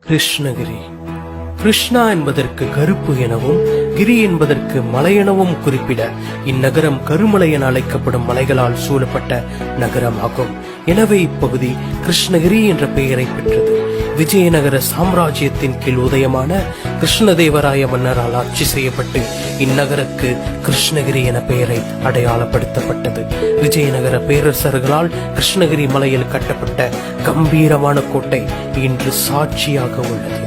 கிருஷ்ணகிரி. கிருஷ்ணா என்பதற்கு கருப்பு எனவும் கிரி என்பதற்கு மலை எனவும் குறிப்பிட இந்நகரம் கருமலை என அழைக்கப்படும் மலைகளால் சூழப்பட்ட நகரமாகும். எனவே இப்பகுதி கிருஷ்ணகிரி என்ற பெயரை பெற்றது. விஜயநகர சாம்ராஜ்யத்தின் கீழ் உதயமான கிருஷ்ணதேவராய மன்னரால் ஆட்சி செய்யப்பட்டு இந்நகருக்கு கிருஷ்ணகிரி என பெயரை அடையாளப்படுத்தப்பட்டது. விஜயநகர பேரரசர்களால் கிருஷ்ணகிரி மலையில் கட்டப்பட்ட கம்பீரமான கோட்டை இன்று சாட்சியாக உள்ளது.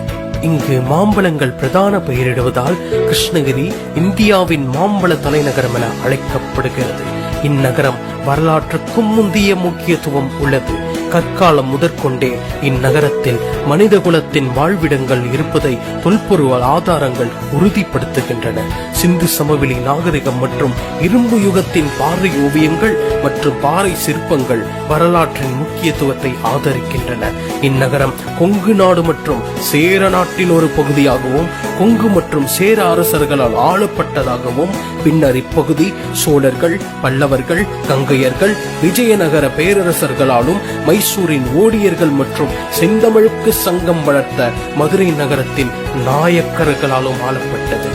இங்கு மாம்பழங்கள் பிரதான பெயரிடுவதால் கிருஷ்ணகிரி இந்தியாவின் மாம்பழ தலைநகரம் என அழைக்கப்படுகிறது. இந்நகரம் வரலாற்றுக்கும் முந்தைய முக்கியத்துவம் உள்ளது. கற்காலம் முதற்கொண்டே இந்நகரத்தில் மனித குலத்தின் வாழ்விடங்கள் இருப்பதை தொல்பொருள் ஆதாரங்கள் உறுதிப்படுத்துகின்றன. சிந்து சமவெளி நாகரிகம் மற்றும் இரும்பு யுகத்தின் பாறை ஓவியங்கள் மற்றும் பாறை சிற்பங்கள் வரலாற்றின் முக்கியத்துவத்தை ஆதரிக்கின்றன. இந்நகரம் கொங்கு நாடு மற்றும் சேர நாட்டின் ஒரு பகுதியாகவும் கொங்கு மற்றும் சேர அரசர்களால் ஆளப்பட்டதாகவும் பின்னர் இப்பகுதி சோழர்கள், பல்லவர்கள், கங்கையர்கள், விஜயநகர பேரரசர்களாலும் மைசூரின் ஓடியர்கள் மற்றும் செந்தமிழுக்கு சங்கம் வளர்த்த மதுரை நகரத்தின் நாயக்கர்களாலும் ஆளப்பட்டது.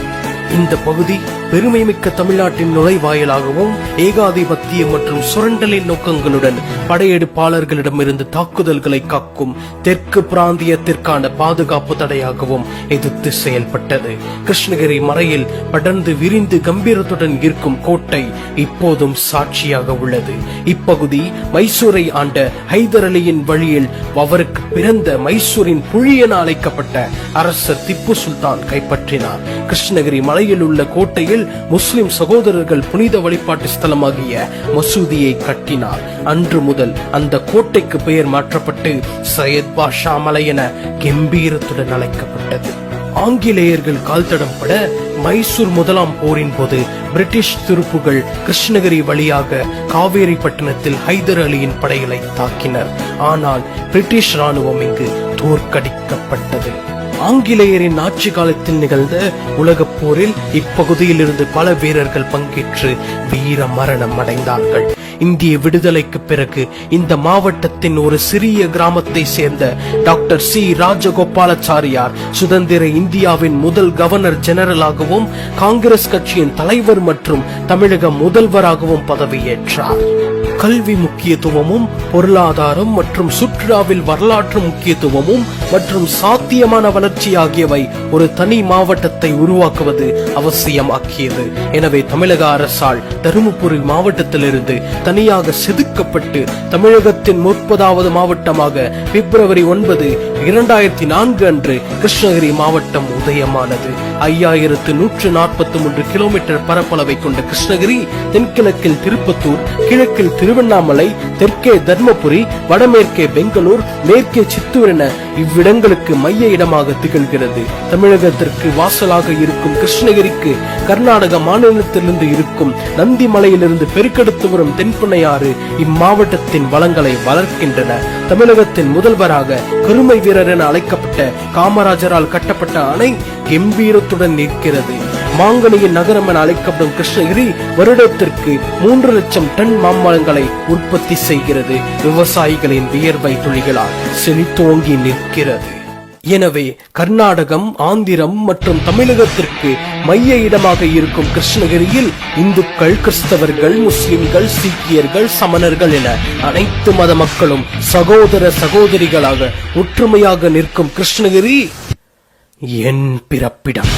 இந்த பகுதி பெருமைமிக்க தமிழ்நாட்டின் நுழைவாயிலாகவும் ஏகாதிபத்திய மற்றும் சுரண்டலின் நோக்கங்களுடன் படையெடுப்பாளர்களிடமிருந்து தாக்குதல்களை காக்கும் தெற்கு பிராந்தியத்திற்கான பாதுகாப்பு தடையாகவும் எதிர்த்து செயல்பட்டது. கிருஷ்ணகிரி மலையில் படர்ந்து விரிந்து கம்பீரத்துடன் இருக்கும் கோட்டை இப்போதும் சாட்சியாக உள்ளது. இப்பகுதி மைசூரை ஆண்ட ஹைதர் அலியின் வழியில் அவருக்கு பிறந்த மைசூரின் புலி என அழைக்கப்பட்ட அரசர் திப்பு சுல்தான் கைப்பற்றினார். கிருஷ்ணகிரி மலையில் உள்ள கோட்டையில் முஸ்லிம் சகோதரர்கள் புனித வழிபாட்டு ஸ்தலமாகிய மசூதியை கட்டினார். அன்று முதல் அந்த கோட்டைக்கு பெயர் மாற்றப்பட்டு சையத் பாஷா மலை என கம்பீரத்துடன் அழைக்கப்பட்டது. ஆங்கிலேயர்கள் கால்தடம் பட மைசூர் முதலாம் போரின் போது பிரிட்டிஷ் துருப்புகள் கிருஷ்ணகிரி வழியாக காவேரி பட்டணத்தில் ஹைதர் அலியின் படைகளை தாக்கினர். ஆனால் பிரிட்டிஷ் ராணுவம் இங்கு தோற்கடிக்கப்பட்டது. ஆங்கிலேயரின் ஆட்சி காலத்தில் நிகழ்ந்த உலகப் போரில் இப்பகுதியில் இருந்து பல வீரர்கள் பங்கேற்று வீர மரணம் அடைந்தார்கள். இந்திய விடுதலைக்கு பிறகு இந்த மாவட்டத்தின் ஒரு சிறிய கிராமத்தை சேர்ந்த டாக்டர் சி ராஜகோபாலாச்சாரியார் சுதந்திர இந்தியாவின் முதல் கவர்னர் ஜெனரலாகவும் காங்கிரஸ் கட்சியின் தலைவர் மற்றும் தமிழக முதல்வராகவும் பதவியேற்றார். கல்வி முக்கியத்துவமும் பொருளாதாரம் மற்றும் சுற்றுலாவில் வரலாற்று முக்கியத்துவமும் மற்றும் சாத்தியமான வளர்ச்சி ஆகியவை ஒரு தனி மாவட்டத்தை உருவாக்குவது அவசியமாக்கியது. எனவே தமிழக அரசால் தருமபுரி மாவட்டத்திலிருந்து தனியாக செதுக்கப்பட்டு தமிழகத்தின் 30வது மாவட்டமாக பிப்ரவரி 9, 2004 அன்று கிருஷ்ணகிரி மாவட்டம் உதயமானது. 5143 கிலோமீட்டர் பரப்பளவை கொண்ட கிருஷ்ணகிரி தென்கிழக்கில் திருப்பத்தூர், கிழக்கில் திருவண்ணாமலை, தெற்கே தர்மபுரி, வடமேற்கே பெங்களூர், மேற்கே சித்தூர் என இவ்விடங்களுக்கு மைய இடமாக திகழ்கிறது. தமிழகத்திற்கு வாசலாக இருக்கும் கிருஷ்ணகிரிக்கு கர்நாடக மாநிலத்திலிருந்து இருக்கும் நந்தி மலையிலிருந்து பெருக்கெடுத்து வரும் தென்புணையாறு இம்மாவட்டத்தின் வளங்களை வளர்க்கின்றன. தமிழகத்தின் முதல்வராக கருமை வீரர் என அழைக்கப்பட்ட காமராஜரால் கட்டப்பட்ட அணை கம்பீரத்துடன் நிற்கிறது. மாங்கனியின் நகரம் என அழைக்கப்படும் கிருஷ்ணகிரி வருடத்திற்கு 3 லட்சம் டன் மாம்பழங்களை உற்பத்தி செய்கிறது. விவசாயிகளின் வியர்வை துளிகளால் செழித்தோங்கி நிற்கிறது. எனவே கர்நாடகம், ஆந்திரம் மற்றும் தமிழகத்திற்கு மைய இடமாக இருக்கும் கிருஷ்ணகிரியில் இந்துக்கள், கிறிஸ்தவர்கள், முஸ்லிம்கள், சீக்கியர்கள், சமணர்கள் என அனைத்து மத மக்களும் சகோதர சகோதரிகளாக ஒற்றுமையாக நிற்கும் கிருஷ்ணகிரி என் பிறப்பிடம்.